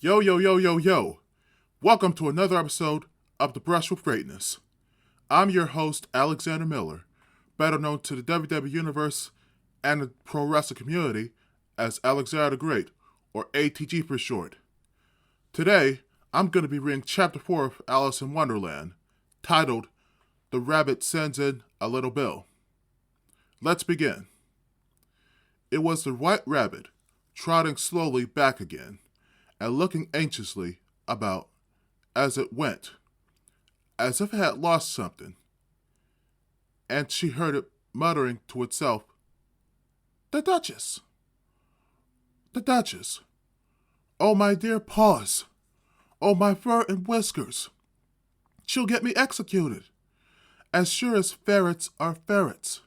Yo, yo, yo, yo, yo. Welcome to another episode of The Brush with Greatness. I'm your host, Alexander Miller, better known to the WWE Universe and the pro wrestling community as Alexander the Great, or A.T.G for short. Today, I'm going to be reading Chapter 4 of Alice in Wonderland, titled The Rabbit Sends in a Little Bill. Let's begin. It was the White Rabbit, trotting slowly back again, and looking anxiously about as it went, as if it had lost something. And she heard it muttering to itself, "The Duchess! The Duchess! Oh, my dear paws! Oh, my fur and whiskers! She'll get me executed! As sure as ferrets are ferrets!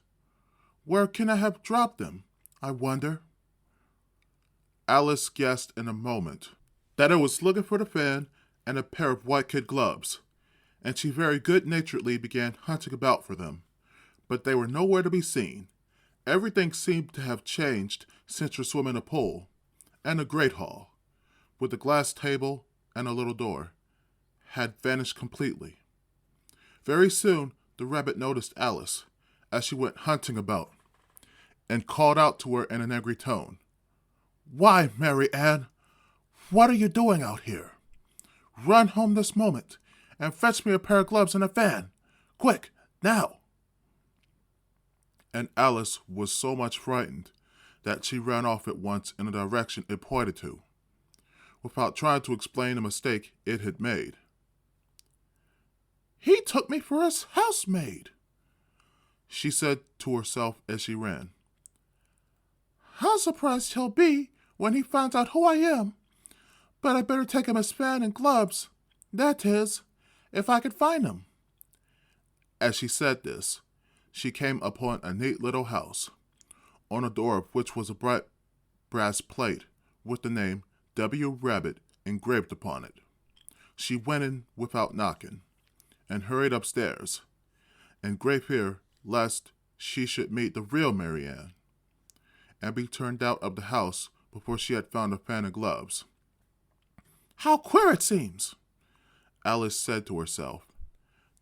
Where can I have dropped them, I wonder?" Alice guessed in a moment that it was looking for the fan and a pair of white kid gloves, and she very good-naturedly began hunting about for them, but they were nowhere to be seen. Everything seemed to have changed since her swim in the pool, and the great hall, with the glass table and a little door, had vanished completely. Very soon the rabbit noticed Alice as she went hunting about, and called out to her in an angry tone, "Why, Mary Ann, what are you doing out here? Run home this moment and fetch me a pair of gloves and a fan. Quick, now!" And Alice was so much frightened that she ran off at once in the direction it pointed to, without trying to explain the mistake it had made. "He took me for his housemaid," she said to herself as she ran. "How surprised he'll be when he finds out who I am. But I'd better take him his fan and gloves. That is, if I could find them." As she said this, she came upon a neat little house, on the door of which was a bright brass plate with the name W. Rabbit engraved upon it. She went in without knocking, and hurried upstairs, in great fear lest she should meet the real Mary Ann, and be turned out of the house before she had found a fan and gloves. "How queer it seems," Alice said to herself,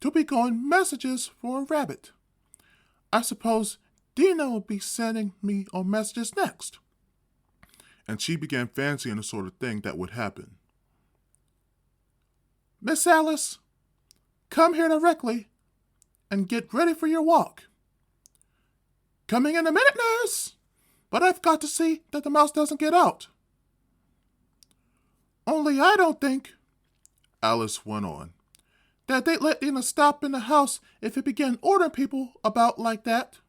"to be going messages for a rabbit. I suppose Dina will be sending me on messages next." And she began fancying the sort of thing that would happen. "Miss Alice, come here directly and get ready for your walk." "Coming in a minute, nurse, but I've got to see that the mouse doesn't get out." "Only I don't think," Alice went on, "that they'd let Dina stop in the house if it began ordering people about like that."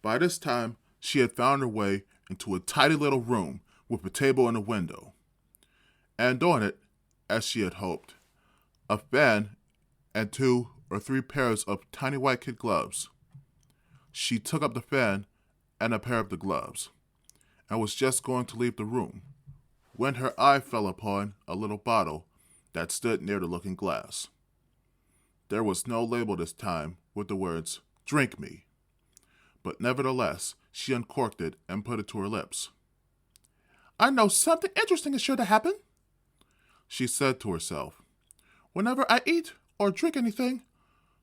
By this time, she had found her way into a tidy little room with a table and a window, and on it, as she had hoped, a fan and 2 or 3 pairs of tiny white kid gloves. She took up the fan and a pair of the gloves, and was just going to leave the room, when her eye fell upon a little bottle that stood near the looking glass. There was no label this time with the words, "Drink me," but nevertheless she uncorked it and put it to her lips. "I know something interesting is sure to happen," she said to herself, "whenever I eat or drink anything,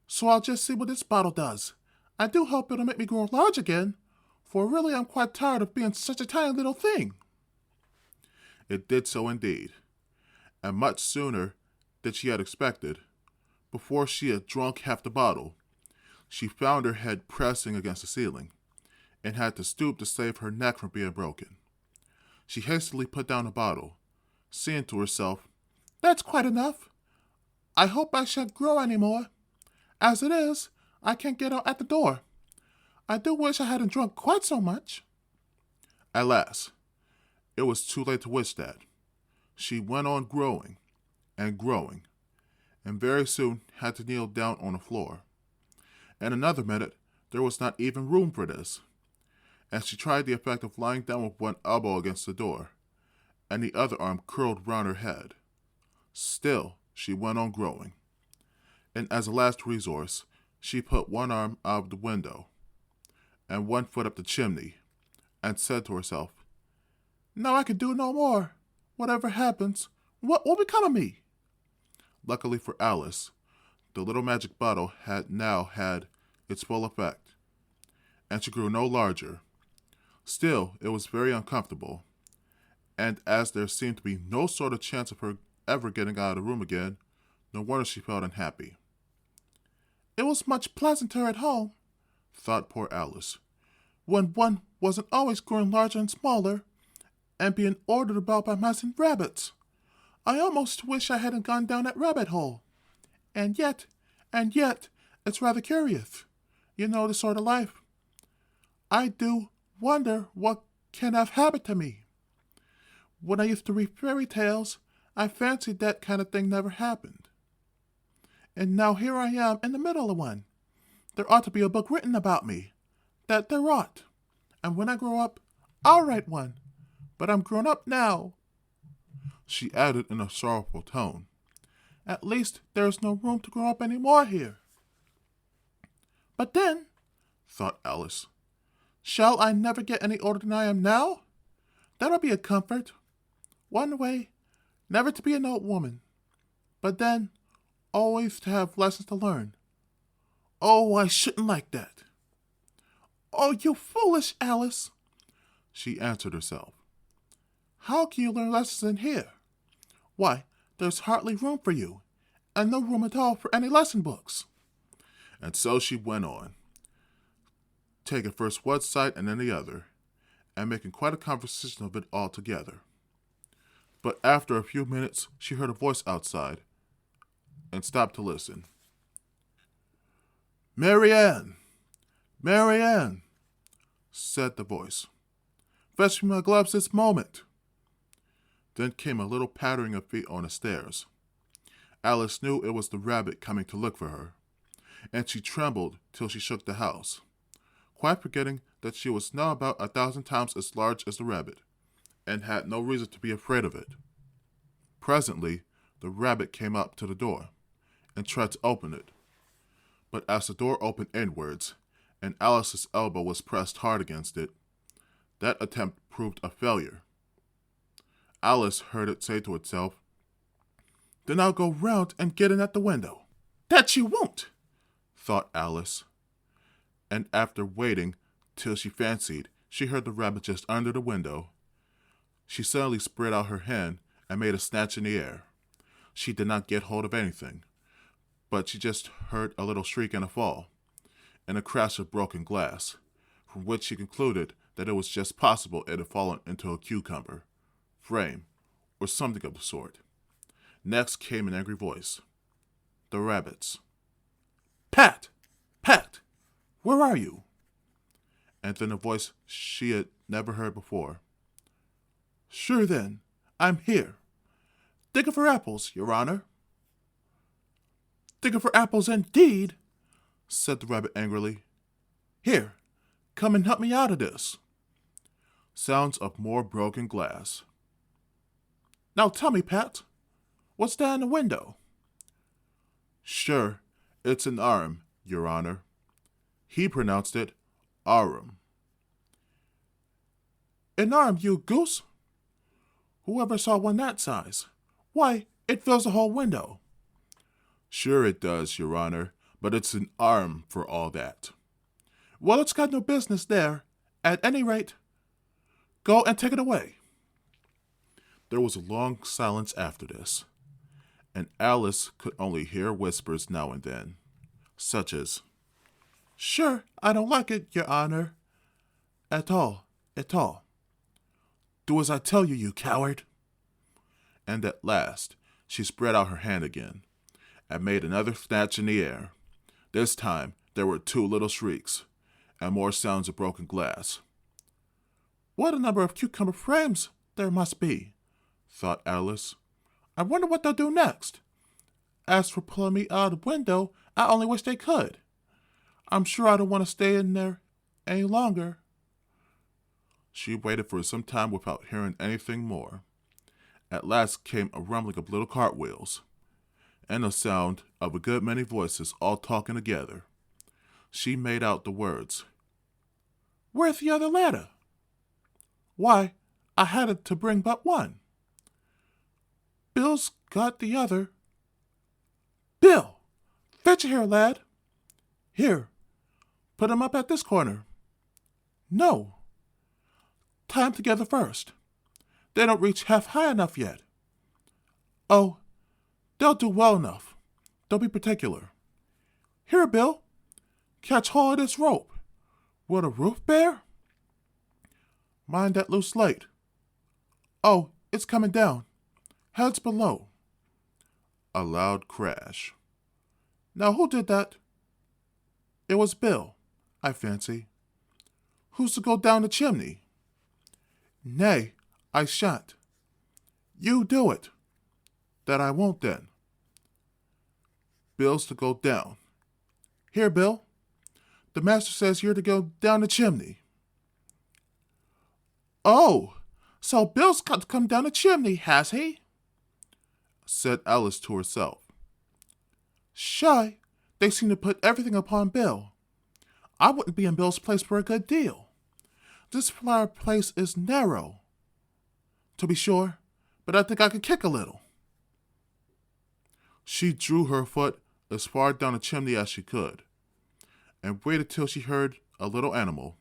so I'll just see what this bottle does. I do hope it'll make me grow large again, for really I'm quite tired of being such a tiny little thing." It did so indeed, and much sooner than she had expected. Before she had drunk half the bottle, she found her head pressing against the ceiling, and had to stoop to save her neck from being broken. She hastily put down the bottle, saying to herself, "That's quite enough. I hope I shan't grow any more. As it is, I can't get out at the door. I do wish I hadn't drunk quite so much." Alas, it was too late to wish that. She went on growing and growing, and very soon had to kneel down on the floor. In another minute, there was not even room for this, and she tried the effect of lying down with one elbow against the door, and the other arm curled round her head. Still, she went on growing, and as a last resource, she put one arm out of the window, and one foot up the chimney, and said to herself, "Now I can do no more. Whatever happens, what will become of me? Luckily for Alice, the little magic bottle had now had its full effect, and she grew no larger. Still, it was very uncomfortable, and as there seemed to be no sort of chance of her ever getting out of the room again, no wonder she felt unhappy. It was much pleasanter at home, thought poor Alice, when one wasn't always growing larger and smaller, and being ordered about by mice and rabbits. I almost wish I hadn't gone down that rabbit hole. And yet, it's rather curious. You know the sort of life. I do wonder what can have happened to me. When I used to read fairy tales, I fancied that kind of thing never happened. And now here I am in the middle of one. There ought to be a book written about me. That there ought. And when I grow up, I'll write one. But I'm grown up now, she added in a sorrowful tone. At least there is no room to grow up any more here. But then, thought Alice, shall I never get any older than I am now? That'll be a comfort. One way, never to be an old woman. But then, always to have lessons to learn. Oh, I shouldn't like that. Oh, you foolish Alice, she answered herself. How can you learn lessons in here? Why, there's hardly room for you, and no room at all for any lesson books. And so she went on, taking first one side and then the other, and making quite a conversation of it all together. But after a few minutes, she heard a voice outside, and stopped to listen. "Marianne! Marianne!" said the voice. "Fetch me my gloves this moment." Then came a little pattering of feet on the stairs. Alice knew it was the rabbit coming to look for her, and she trembled till she shook the house, quite forgetting that she was now about 1,000 times as large as the rabbit, and had no reason to be afraid of it. Presently, the rabbit came up to the door, and tried to open it. But as the door opened inwards, and Alice's elbow was pressed hard against it, that attempt proved a failure. Alice heard it say to itself, "Then I'll go round and get in at the window." "That you won't," thought Alice. And after waiting till she fancied she heard the rabbit just under the window, she suddenly spread out her hand and made a snatch in the air. She did not get hold of anything, but she just heard a little shriek and a fall, and a crash of broken glass, from which she concluded that it was just possible it had fallen into a cucumber frame, or something of the sort. Next came an angry voice. The rabbit's. "Pat! Pat! Where are you?" And then a voice she had never heard before. "Sure then, I'm here. Digging for apples, Your Honor." "Digging for apples indeed," said the rabbit angrily. "Here, come and help me out of this." Sounds of more broken glass. "Now tell me, Pat, what's that in the window?" "Sure, it's an arm, Your Honor." He pronounced it arum. "An arm, you goose? Whoever saw one that size? Why, it fills the whole window." "Sure it does, Your Honor, but it's an arm for all that." "Well, it's got no business there. At any rate, go and take it away." There was a long silence after this, and Alice could only hear whispers now and then, such as, "Sure, I don't like it, Your Honor. At all. Do as I tell you, you coward." And at last she spread out her hand again, and made another snatch in the air. This time there were 2 little shrieks, and more sounds of broken glass. "What a number of cucumber frames there must be," thought Alice. "I wonder what they'll do next. As for pulling me out of the window, I only wish they could. I'm sure I don't want to stay in there any longer." She waited for some time without hearing anything more. At last came a rumbling of little cartwheels, and the sound of a good many voices all talking together. She made out the words, "Where's the other ladder?" "Why, I had it to bring but one." Bill's got the other. Bill, fetch a here, lad. Here, put him up at this corner. No, tie 'em together first. They don't reach half high enough yet. Oh, they'll do well enough. Don't be particular. Here, Bill, catch hold of this rope. Will the roof bear? Mind that loose light. Oh, it's coming down. Heads below. A loud crash. Now who did that? It was Bill, I fancy. Who's to go down the chimney? Nay, I shan't. You do it. That I won't then. Bill's to go down. Here, Bill. The master says you're to go down the chimney. Oh, so Bill's got to come down the chimney, has he? Said Alice to herself. Shy, they seem to put everything upon Bill. I wouldn't be in Bill's place for a good deal. This fireplace is narrow, to be sure, but I think I can kick a little. She drew her foot as far down the chimney as she could, and waited till she heard a little animal,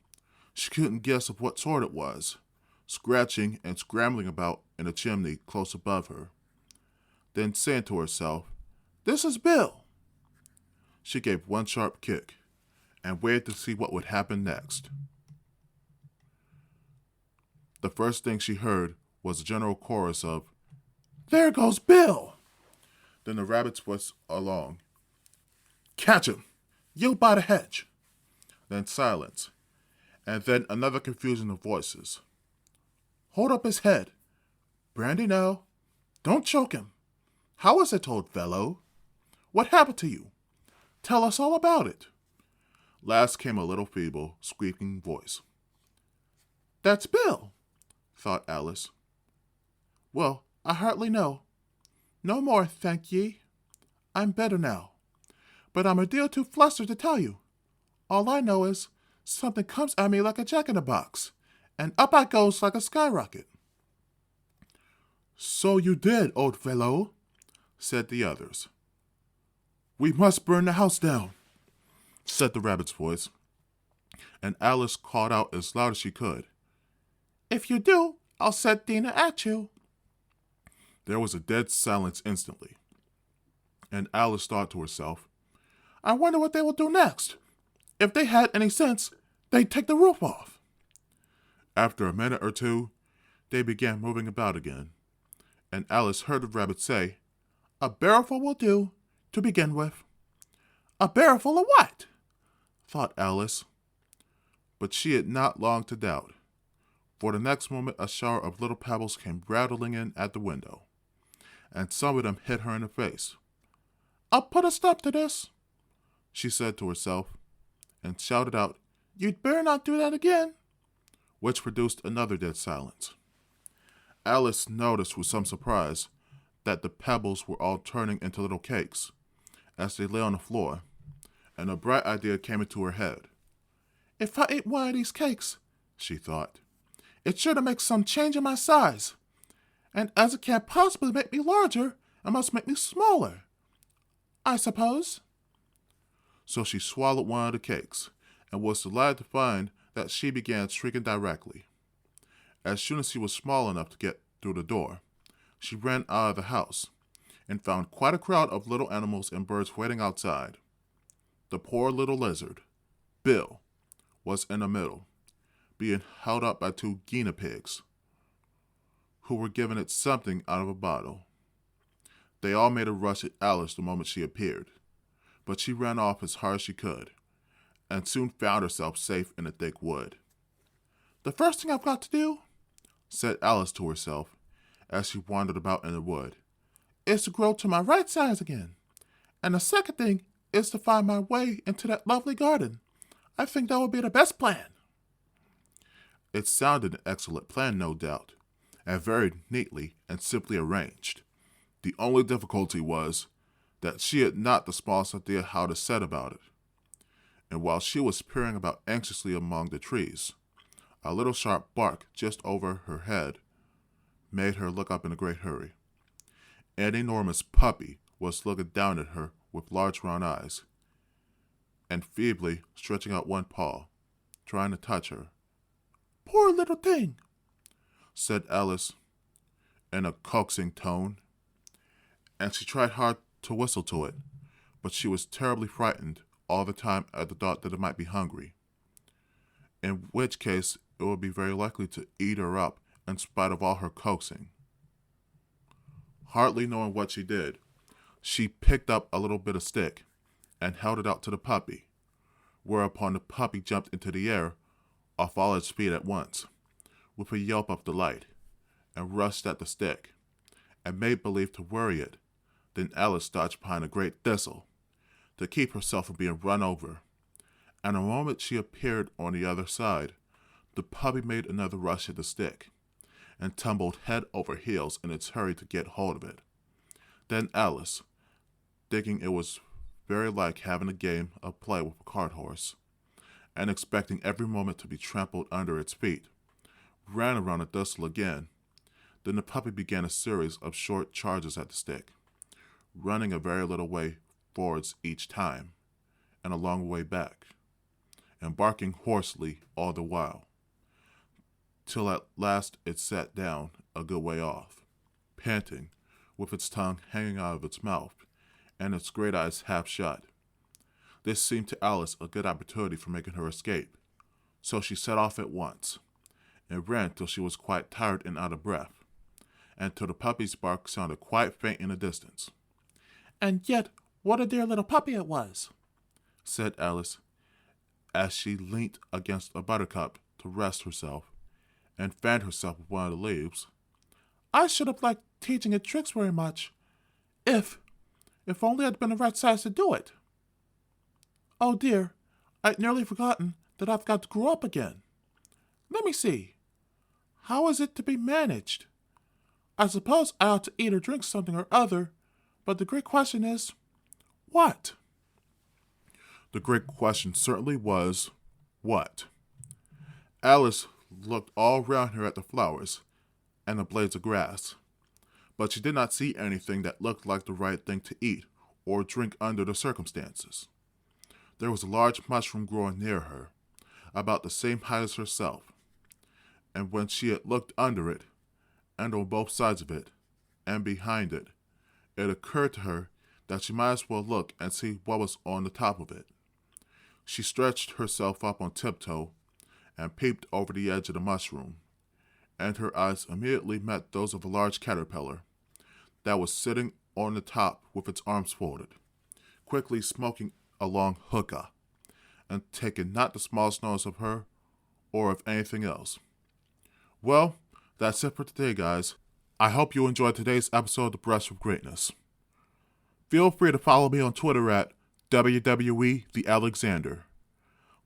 she couldn't guess of what sort it was, scratching and scrambling about in the chimney close above her. Then saying to herself, "This is Bill." She gave one sharp kick, and waited to see what would happen next. The first thing she heard was a general chorus of, "There goes Bill!" Then the rabbit's voice along, "Catch him! You by the hedge!" Then silence, and then another confusion of voices. "Hold up his head. Brandy now. Don't choke him. How is it, old fellow? What happened to you? Tell us all about it." Last came a little feeble, squeaking voice. "That's Bill," thought Alice. "Well, I hardly know. No more, thank ye. I'm better now. But I'm a deal too flustered to tell you. All I know is something comes at me like a jack-in-a-box, and up I goes like a skyrocket." "So you did, old fellow," said the others. "We must burn the house down," said the rabbit's voice, and Alice called out as loud as she could, "If you do, I'll set Dina at you." There was a dead silence instantly, and Alice thought to herself, "I wonder what they will do next. If they had any sense, they'd take the roof off." After a minute or two, they began moving about again, and Alice heard the rabbit say, "A barrelful will do, to begin with." "A barrelful of what?" thought Alice. But she had not long to doubt, for the next moment a shower of little pebbles came rattling in at the window, and some of them hit her in the face. "I'll put a stop to this," she said to herself, and shouted out, "You'd better not do that again," which produced another dead silence. Alice noticed with some surprise that the pebbles were all turning into little cakes as they lay on the floor, and a bright idea came into her head. "If I ate one of these cakes," she thought, "it's sure to make some change in my size, and as it can't possibly make me larger, it must make me smaller, I suppose." So she swallowed one of the cakes, and was delighted to find that she began shrieking directly. As soon as she was small enough to get through the door, she ran out of the house, and found quite a crowd of little animals and birds waiting outside. The poor little lizard, Bill, was in the middle, being held up by two guinea pigs, who were giving it something out of a bottle. They all made a rush at Alice the moment she appeared, but she ran off as hard as she could, and soon found herself safe in the thick wood. "The first thing I've got to do," said Alice to herself, as she wandered about in the wood, "is to grow to my right size again. And the second thing is to find my way into that lovely garden. I think that would be the best plan." It sounded an excellent plan, no doubt, and very neatly and simply arranged. The only difficulty was that she had not the smallest idea how to set about it. And while she was peering about anxiously among the trees, a little sharp bark just over her head made her look up in a great hurry. An enormous puppy was looking down at her with large round eyes, and feebly stretching out one paw, trying to touch her. "Poor little thing," said Alice in a coaxing tone, and she tried hard to whistle to it, but she was terribly frightened all the time at the thought that it might be hungry, in which case it would be very likely to eat her up in spite of all her coaxing. Hardly knowing what she did, she picked up a little bit of stick and held it out to the puppy, whereupon the puppy jumped into the air off all its feet at once, with a yelp of delight, and rushed at the stick, and made believe to worry it. Then Alice dodged behind a great thistle, to keep herself from being run over, and the moment she appeared on the other side, the puppy made another rush at the stick, and tumbled head over heels in its hurry to get hold of it. Then Alice, thinking it was very like having a game of play with a cart horse, and expecting every moment to be trampled under its feet, ran around the thistle again. Then the puppy began a series of short charges at the stick, running a very little way forwards each time, and a long way back, and barking hoarsely all the while, till at last it sat down a good way off, panting, with its tongue hanging out of its mouth, and its great eyes half shut. This seemed to Alice a good opportunity for making her escape, so she set off at once, and ran till she was quite tired and out of breath, and till the puppy's bark sounded quite faint in the distance. "And yet, what a dear little puppy it was," said Alice, as she leant against a buttercup to rest herself, and fanned herself with one of the leaves. "I should have liked teaching it tricks very much, if only I'd been the right size to do it. Oh dear, I'd nearly forgotten that I've got to grow up again. Let me see. How is it to be managed? I suppose I ought to eat or drink something or other, but the great question is, what?" The great question certainly was, what? Alice looked all round her at the flowers and the blades of grass, but she did not see anything that looked like the right thing to eat or drink under the circumstances. There was a large mushroom growing near her, about the same height as herself, and when she had looked under it, and on both sides of it, and behind it, it occurred to her that she might as well look and see what was on the top of it. She stretched herself up on tiptoe and peeped over the edge of the mushroom, and her eyes immediately met those of a large caterpillar that was sitting on the top with its arms folded, quickly smoking a long hookah, and taking not the smallest notice of her or of anything else. Well, that's it for today, guys. I hope you enjoyed today's episode of The Brush with Greatness. Feel free to follow me on Twitter at WWE The Alexander.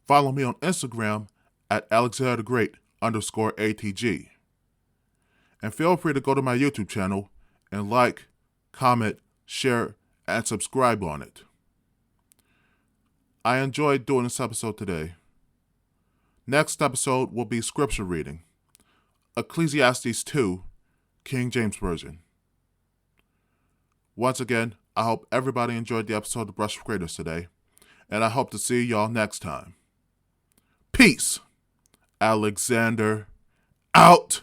Follow me on Instagram at AlexanderGreat_ATG. And feel free to go to my YouTube channel and like, comment, share, and subscribe on it. I enjoyed doing this episode today. Next episode will be scripture reading. Ecclesiastes 2, King James Version. Once again, I hope everybody enjoyed the episode of The Brush with Greatness today, and I hope to see y'all next time. Peace. Alexander out.